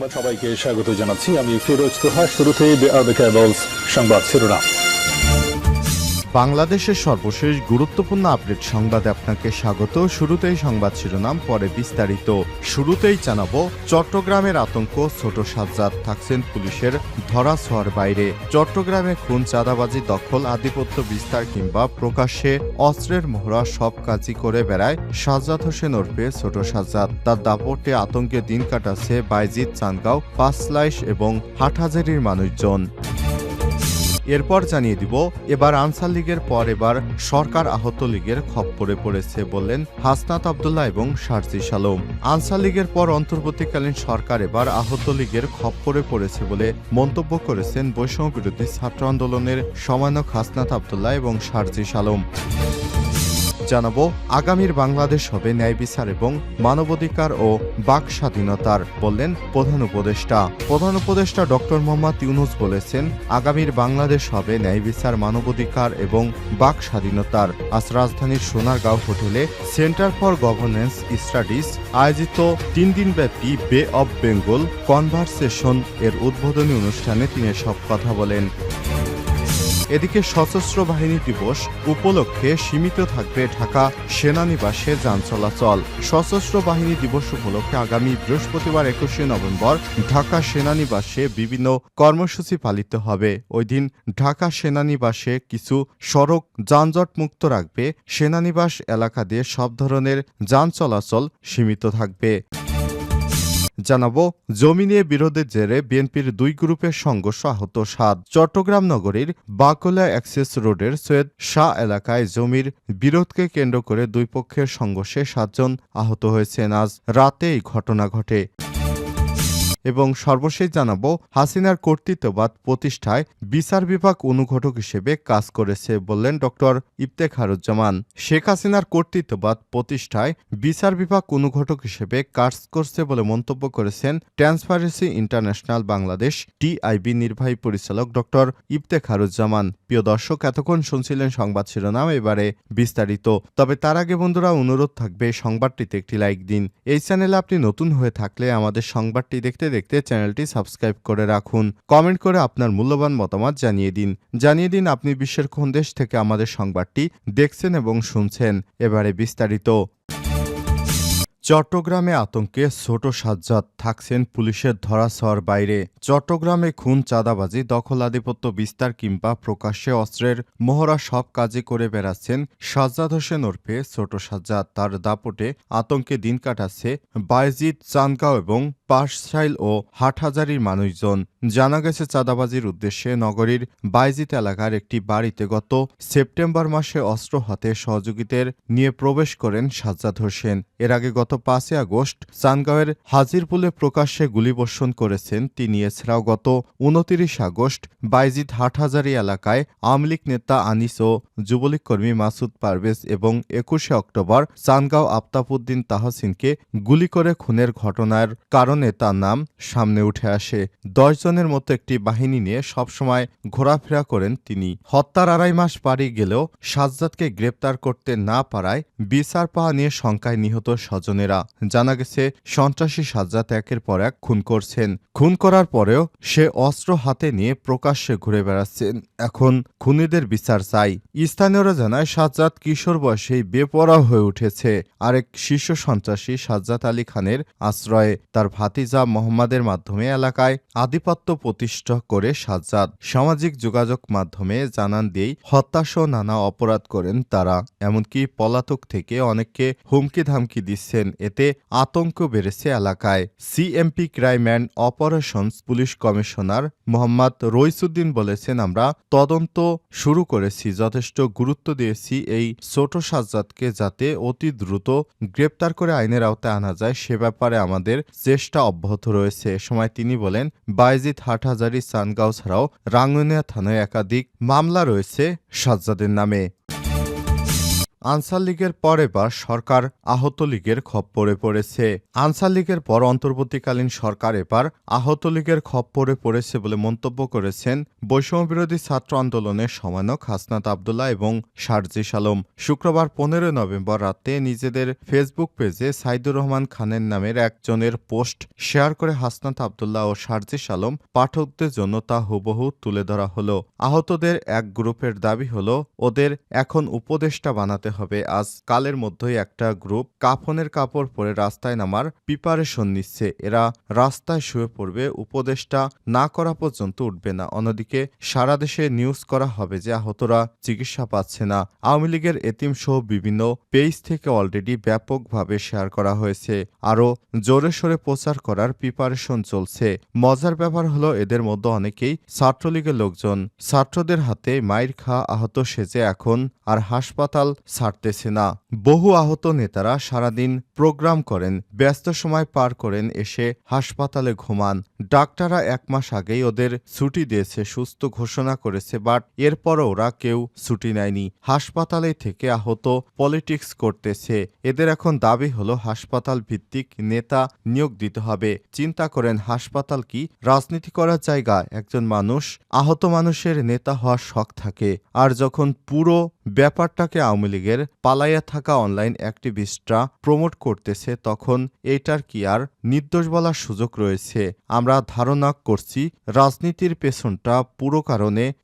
সংবাদ সবাইকে স্বাগত জানাচ্ছি। আমি ফিরোজ তোহা। শুরুতেই সংবাদ শিরোনাম। বাংলাদেশের সর্বশেষ গুরুত্বপূর্ণ আপডেট সংবাদে আপনাকে স্বাগত। শুরুতেই সংবাদ শিরোনাম, পরে বিস্তারিত। শুরুতেই জানাবো, চট্টগ্রামের আতঙ্ক, ছোট সাজ্জাদ থাকছেন পুলিশের ধরাছোঁয়ার বাইরে। চট্টগ্রামে খুন, চাঁদাবাজি, দখল, আধিপত্য বিস্তার কিংবা প্রকাশ্যে অস্ত্রের মহড়া সব কাজই করে বেড়ায় সাজ্জাদ হোসেন ওরফে ছোট সাজ্জাদ। তার দাপটে আতঙ্কে দিন কাটাচ্ছে বাইজিদ, চান্দগাঁও, পাঁচলাইশ এবং হাটহাজারীর মানুষজন। এরপর জানিয়ে দিব, এবার আনসার লীগের পর এবার সরকার আহত লীগের খপ্পরে পড়েছে বললেন হাসনাত আব্দুল্লাহ এবং শারজিস আলম। আনসার লীগের পর অন্তর্বর্তীকালীন সরকার এবার আহত লীগের খপ্পরে পড়েছে বলে মন্তব্য করেছেন বৈষম্য বিরোধী ছাত্র আন্দোলনের সমন্বয়ক হাসনাত আব্দুল্লাহ এবং শারজিস আলম। জানাবো, আগামীর বাংলাদেশ হবে ন্যায় বিচার এবং মানবাধিকার ও বাক স্বাধীনতার, বললেন প্রধান উপদেষ্টা। প্রধান উপদেষ্টা ডক্টর মোহাম্মদ ইউনূস বলেছেন, আগামীর বাংলাদেশ হবে ন্যায় বিচার, মানবাধিকার এবং বাক স্বাধীনতার। আজ রাজধানীর সোনারগাঁও হোটেলে সেন্টার ফর গভর্নেন্স স্টাডিজ আয়োজিত 3 দিনব্যাপী বে অব বেঙ্গল কনভারসেশন এর উদ্বোধনী অনুষ্ঠানে তিনি সব কথা বলেন। এদিকে সশস্ত্র বাহিনী দিবস উপলক্ষে সীমিত থাকবে ঢাকা সেনানিবাসে যান চলাচল। সশস্ত্র বাহিনী দিবস উপলক্ষে আগামী বৃহস্পতিবার 21শে নভেম্বর ঢাকা সেনানিবাসে বিভিন্ন কর্মসূচি পালিত হবে। ওই দিন ঢাকা সেনানিবাসে কিছু সড়ক যানজট মুক্ত রাখবে। সেনানিবাস এলাকা দিয়ে সব ধরনের যান চলাচল সীমিত থাকবে। জানাবো, জমি নিয়ে বিরোধের জেরে বিএনপির 2 গ্রুপের সংঘর্ষ, আহত 7। চট্টগ্রাম নগরীর বাকলা অ্যাক্সেস রোডের সৈয়দ শাহ এলাকায় জমির বিরোধকে কেন্দ্র করে 2 পক্ষের সংঘর্ষে 7 জন আহত হয়েছেন। আজ রাতে এই ঘটনা ঘটে। এবং সর্বশেষ জানাবো, হাসিনার কর্তৃত্ববাদ প্রতিষ্ঠায় বিচার বিভাগ অনুঘটক হিসেবে কাজ করেছে বললেন ডক্টর ইফতেখারুজ্জামান। শেখ হাসিনার কর্তৃত্ববাদ প্রতিষ্ঠায় বিচার বিভাগ অনুঘটক হিসেবে কাজ করছে বলে মন্তব্য করেছেন ট্রান্সপারেন্সি ইন্টারন্যাশনাল বাংলাদেশ টিআইবি নির্বাহী পরিচালক ডক্টর ইফতেখারুজ্জামান। প্রিয় দর্শক, এতক্ষণ শুনছিলেন সংবাদ শিরোনাম, এবারে বিস্তারিত। তবে তার আগে বন্ধুরা, অনুরোধ থাকবে সংবাদটিতে একটি লাইক দিন। এই চ্যানেলে আপনি নতুন হয়ে থাকলে আমাদের সংবাদটি দেখতে চ্যানেলটি সাবস্ক্রাইব করে রাখুন। কমেন্ট করে আপনার মূল্যবান মতামত জানিয়ে দিন আপনি বিশ্বের কোন দেশ থেকে আমাদের সংবাদটি দেখছেন এবং শুনছেন। এবারে বিস্তারিত। চট্টগ্রামে আতঙ্কে ছোট সাজ্জাদ থাকছেন পুলিশের ধরাছোঁয়ার বাইরে। চট্টগ্রামে খুন, চাঁদাবাজি, দখল, আধিপত্য বিস্তার কিংবা প্রকাশ্যে অস্ত্রের মহড়া সব কাজই করে বেড়াচ্ছেন সাজ্জাদ হোসেন ওরফে ছোট সাজ্জাদ। তার দাপটে আতঙ্কে দিন কাটাচ্ছে বাইজিদ, চান্দগাঁও এবং পাঁচলাইশ ও হাটহাজারীর মানুষজন। জানা গেছে, চাঁদাবাজির উদ্দেশ্যে নগরীর বাইজিদ এলাকার একটি বাড়িতে গত সেপ্টেম্বর মাসে অস্ত্র হাতে সহযোগীদের নিয়ে প্রবেশ করেন সাজ্জাদ হোসেন। এর আগে গত 5 আগস্ট চান্দগাঁওয়ের হাজিরপুলে প্রকাশ্যে গুলিবর্ষণ করেছেন তিনি। এছাড়াও গত 29 আগস্ট বাইজিদ হাটহাজারী এলাকায় আওয়ামী লীগ নেতা আনিস ও যুবলীগ কর্মী মাসুদ পারভেজ এবং 21শে অক্টোবর চান্দগাঁও আফতাবউদ্দিন তাহসিনকে গুলি করে খুনের ঘটনার কারণে তার নাম সামনে উঠে আসে। 10 জনের মতো একটি বাহিনী নিয়ে সবসময় ঘোরাফেরা করেন তিনি। হত্যার 2.5 মাস পাড়ি গেলেও সাজ্জাদকে গ্রেপ্তার করতে না পারায় বিচার পাওয়া নিয়ে শঙ্কায় নিহত স্বজনেরা। জানা গেছে, সন্ত্রাসী সাজ্জাদ একের পর এক খুন করছেন। খুন করার পরেও সে অস্ত্র হাতে নিয়ে প্রকাশ্যে ঘুরে বেড়াচ্ছেন। এখন খুনিদের বিচার চাই। স্থানীয়রা জানায়, সাজ্জাদ কিশোর বয়সেই বেপরোয়া হয়ে উঠেছে। আরেক শীর্ষ সন্ত্রাসী সাজ্জাদ আলী খানের আশ্রয়ে তার ভাতিজা মোহাম্মদের মাধ্যমে এলাকায় আধিপত্য প্রতিষ্ঠা করে সাজ্জাদ সামাজিক যোগাযোগ মাধ্যমে জানান দিয়েই হত্যাসহ নানা অপরাধ করেন তারা। এমনকি পলাতক থেকে অনেককে হুমকি ধামকি দিচ্ছেন। এতে আতঙ্ক বেড়েছে এলাকায়। CMP crime and operations police commissioner Mohammad Raisuddin বলেছেন, আমরা তদন্ত শুরু করেছি, যথেষ্ট গুরুত্ব দিয়েছি এই ছোট সাজ্জাদকে যাতে অতি দ্রুত গ্রেপ্তার করে আইনের আওতায় আনা যায় সে ব্যাপারে আমাদের চেষ্টা অব্যাহত রয়েছে। এ সময় তিনি বলেন, বাইজিদ, হাটহাজারী, চান্দগাঁও ছাড়াও রাঙ্গুনিয়া থানায় একাধিক মামলা রয়েছে সাজ্জাদের নামে। আনসার লীগের পর এবার সরকার আহত লীগের খপ্পরে পড়েছে। আনসার লীগের পর অন্তর্বর্তীকালীন সরকার এবার আহত লীগের খপ্পরে পড়েছে বলে মন্তব্য করেছেন বৈষম্যবিরোধী ছাত্র আন্দোলনের সমন্বয়ক হাসনাত আবদুল্লাহ এবং শারজিস আলম। শুক্রবার ১৫ নভেম্বর রাতে নিজেদের ফেসবুক পেজে সাইদুর রহমান খানের নামের একজনের পোস্ট শেয়ার করে হাসনাত আবদুল্লাহ ও শারজিস আলম পাঠকদের জন্য তা হুবহু তুলে ধরা হলো। আহতদের এক গ্রুপের দাবি হলো ওদের এখন উপদেষ্টা বানাতে হবে। আজ কালের মধ্যেই একটা গ্রুপ কাফনের কাপড় পরে রাস্তায় নামার প্রিপারেশন নিচ্ছে। এরা রাস্তায় শুয়ে পড়বে, উপদেষ্টা না করা পর্যন্ত উঠবে না। অন্যদিকে সারা দেশে নিউজ করা হবে যে আহতরা চিকিৎসা পাচ্ছে না। আওয়ামী লীগের এতিম সহ বিভিন্ন পেজ থেকে অলরেডি ব্যাপকভাবে শেয়ার করা হয়েছে, আরও জোরে সোরে প্রচার করার প্রিপারেশন চলছে। মজার ব্যাপার হলো এদের মধ্যে অনেকেই ছাত্রলীগের লোকজন। ছাত্রদের হাতে মাইর খাওয়া আহত সেজে এখন আর হাসপাতাল ছাড়তেছে না। বহু আহত নেতারা সারাদিন প্রোগ্রাম করেন, ব্যস্ত সময় পার করেন, এসে হাসপাতালে ঘুমান। ডাক্তাররা ১ মাস আগেই ওদের ছুটি দিয়েছে, সুস্থ ঘোষণা করেছে, বাট এরপরও ওরা কেউ ছুটি নেয়নি। হাসপাতালে থেকে আহত পলিটিক্স করতেছে। এদের এখন দাবি হলো হাসপাতাল ভিত্তিক নেতা নিয়োগ দিতে হবে। চিন্তা করেন, হাসপাতাল কি রাজনীতি করার জায়গা? একজন মানুষ আহত মানুষের নেতা হওয়ার শখ থাকে, আর যখন পুরো ব্যাপারটাকে আওয়ামী লীগের পালাইয়া থাকা অনলাইন অ্যাক্টিভিস্টরা প্রমোট করতেছে, তখন এইটার কি আর নির্দোষ বলার সুযোগ রয়েছে? আমরা ধারণা করছি রাজনীতির পেছনটা পুরো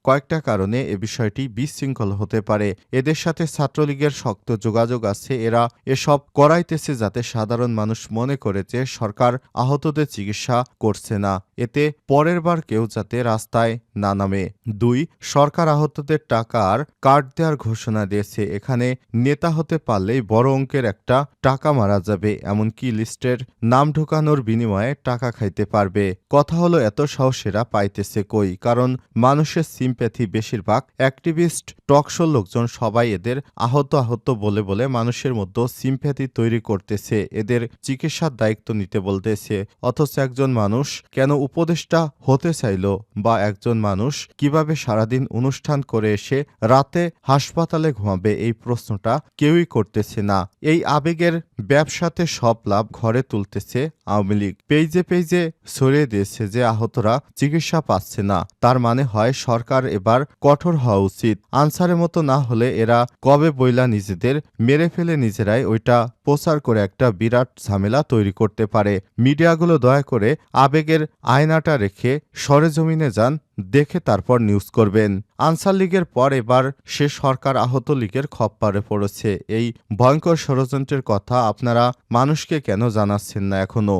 কয়েকটা কারণে এ বিষয়টি বিশৃঙ্খল হতে পারে। এদের সাথে ছাত্রলীগের শক্ত যোগাযোগ আছে। এরা এসব করাইতেছে যাতে সাধারণ মানুষ মনে করে যে সরকার আহতদের চিকিৎসা করছে না, এতে পরের বার কেউ যাতে রাস্তায় না নামে। ২. সরকার আহতদের টাকা আর কার্ড দেওয়ার ঘোষণা দিয়েছে। এখানে নেতা হতে পারলেই বড় অঙ্কের একটা টাকা মারা যাবে, এমনকি লিস্টের নাম ঢোকানোর বিনিময়ে টাকা খাইতে পারবে। কথা হলো এত সাহস এরা পাইতেছে কই? কারণ মানুষের সিম্প্যাথি বেশিরভাগ অ্যাক্টিভিস্ট টকশো লোকজন সবাই এদের আহত বলে বলে মানুষের মধ্যে সিম্প্যাথি তৈরি করতেছে, এদের চিকিৎসার দায়িত্ব নিতে বলতেছে। অথচ একজন মানুষ কেন উপদেষ্টা হতে চাইল, বা একজন মানুষ কিভাবে সারাদিন অনুষ্ঠান করে এসে রাতে হাসপাতালে ঘুমাবে, এই প্রশ্নটা কেউই করতেছে না। এই আবেগের ব্যবসাতে সব লাভ ঘরে তুলতেছে আওয়ামী লীগ। পেজে পেজে ছড়িয়ে দিয়েছে যে আহতরা চিকিৎসা পাচ্ছে না। তার মানে হয় সরকার এবার কঠোর হওয়া উচিত। আনসারের মতো না হলে এরা কবে বইলা নিজেদের মেরে ফেলে নিজেরাই ওইটা প্রচার করে একটা বিরাট ঝামেলা তৈরি করতে পারে। মিডিয়াগুলো দয়া করে আবেগের আয়নাটা রেখে সরেজমিনে যান, দেখে তারপর নিউজ করবেন। আনসার লীগের পর এবার সে সরকার আহত লীগের খপ্পরে পড়েছে। এই ভয়ঙ্কর ষড়যন্ত্রের কথা আপনারা মানুষকে কেন জানাচ্ছেন না এখনো?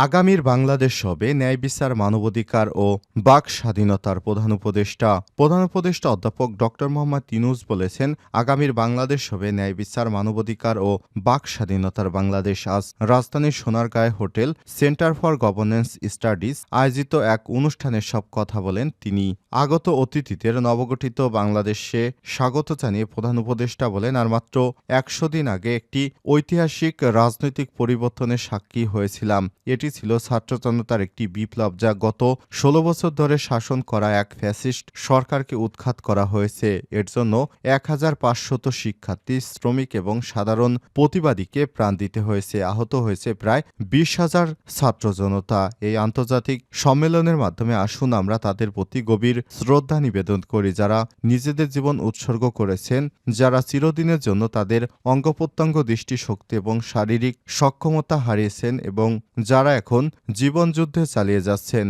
আগামীর বাংলাদেশ হবে ন্যায় বিচার, মানবাধিকার ও বাক স্বাধীনতার প্রধান উপদেষ্টা অধ্যাপক ড. মোহাম্মদ ইউনূস বলেছেন, আগামীর বাংলাদেশ হবে ন্যায় বিচার, মানবাধিকার ও বাক স্বাধীনতার বাংলাদেশ। আজ রাজধানীর সোনারগাঁয়ে hotel centre for governance studies আয়োজিত এক অনুষ্ঠানে সব কথা বলেন তিনি। আগত অতিথিদের নবগঠিত বাংলাদেশে স্বাগত জানিয়ে প্রধান উপদেষ্টা বলেন, আর মাত্র ১০০ দিন আগে একটি ঐতিহাসিক রাজনৈতিক পরিবর্তনের সাক্ষী হয়েছিলাম। এটি ছিল ছাত্র জনতার একটি বিপ্লব, যা গত ১৬ বছর ধরে শাসন করা এক ফ্যাসিস্ট সরকারকে উৎখাত করা হয়েছে। এর জন্য ১৫০০ শিক্ষার্থী, শ্রমিক এবং সাধারণ প্রতিবাদীকে প্রাণ দিতে হয়েছে। আহত হয়েছে প্রায় ২০,০০০ ছাত্র জনতা। এই আন্তর্জাতিক সম্মেলনের মাধ্যমে আসুন আমরা তাদের প্রতি গভীর শ্রদ্ধা নিবেদন করি, যারা নিজেদের জীবন উৎসর্গ করেছেন, যারা চিরদিনের জন্য তাদের অঙ্গপ্রত্যঙ্গ, দৃষ্টিশক্তি এবং শারীরিক সক্ষমতা হারিয়েছেন এবং যারা এখন জীবনযুদ্ধে চালিয়ে যাচ্ছেন।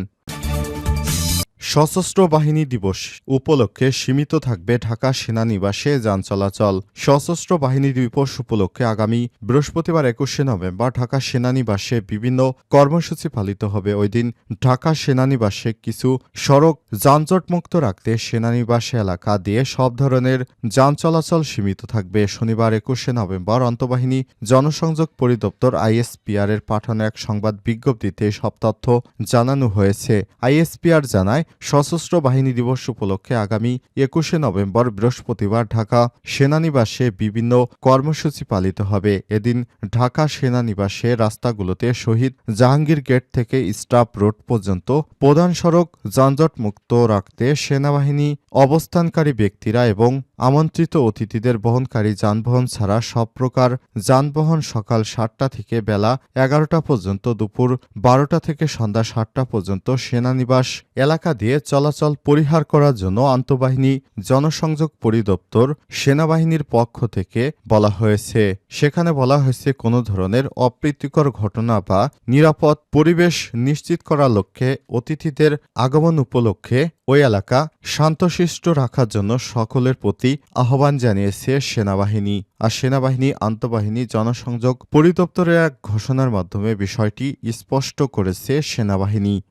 সশস্ত্র বাহিনী দিবস উপলক্ষে সীমিত থাকবে ঢাকা সেনানিবাসে যান চলাচল। সশস্ত্র বাহিনী দিবস উপলক্ষে আগামী বৃহস্পতিবার ২১শে নভেম্বর ঢাকা সেনানিবাসে বিভিন্ন কর্মসূচি পালিত হবে। ওই দিন ঢাকা সেনানিবাসে কিছু সড়ক যানজটমুক্ত রাখতে সেনানিবাস এলাকা দিয়ে সব ধরনের যান চলাচল সীমিত থাকবে। শনিবার ২১শে নভেম্বর আন্তঃবাহিনী জনসংযোগ পরিদপ্তর আইএসপিআর এর পাঠানো এক সংবাদ বিজ্ঞপ্তিতে সব তথ্য জানানো হয়েছে। আইএসপিআর জানায়, সশস্ত্র বাহিনী দিবস উপলক্ষে আগামী 21শে নভেম্বর বৃহস্পতিবার ঢাকা সেনানিবাসে বিভিন্ন কর্মসূচি পালিত হবে। এদিন ঢাকা সেনানিবাসে রাস্তাগুলোতে শহীদ জাহাঙ্গীর গেট থেকে স্টাফ রোড পর্যন্ত প্রধান সড়ক যানজটমুক্ত রাখতে সেনাবাহিনী অবস্থানকারী ব্যক্তিরা এবং আমন্ত্রিত অতিথিদের বহনকারী যানবাহন ছাড়া সব প্রকার যানবাহন সকাল 7টা থেকে বেলা 11টা পর্যন্ত, দুপুর 12টা থেকে সন্ধ্যা 7টা পর্যন্ত সেনানিবাস এলাকা দিয়ে চলাচল পরিহার করার জন্য আন্তঃবাহিনী জনসংযোগ পরিদপ্তর সেনাবাহিনীর পক্ষ থেকে বলা হয়েছে। সেখানে বলা হয়েছে কোনো ধরনের অপ্রীতিকর ঘটনা বা নিরাপদ পরিবেশ নিশ্চিত করার লক্ষ্যে অতিথিদের আগমন উপলক্ষে ওই এলাকা শান্তশিষ্ট রাখার জন্য সকলের প্রতি আহ্বান জানিয়েছে সেনাবাহিনী। আর সেনাবাহিনী আন্তঃবাহিনী জনসংযোগ পরিদপ্তরের এক ঘোষণার মাধ্যমে বিষয়টি স্পষ্ট করেছে সেনাবাহিনী।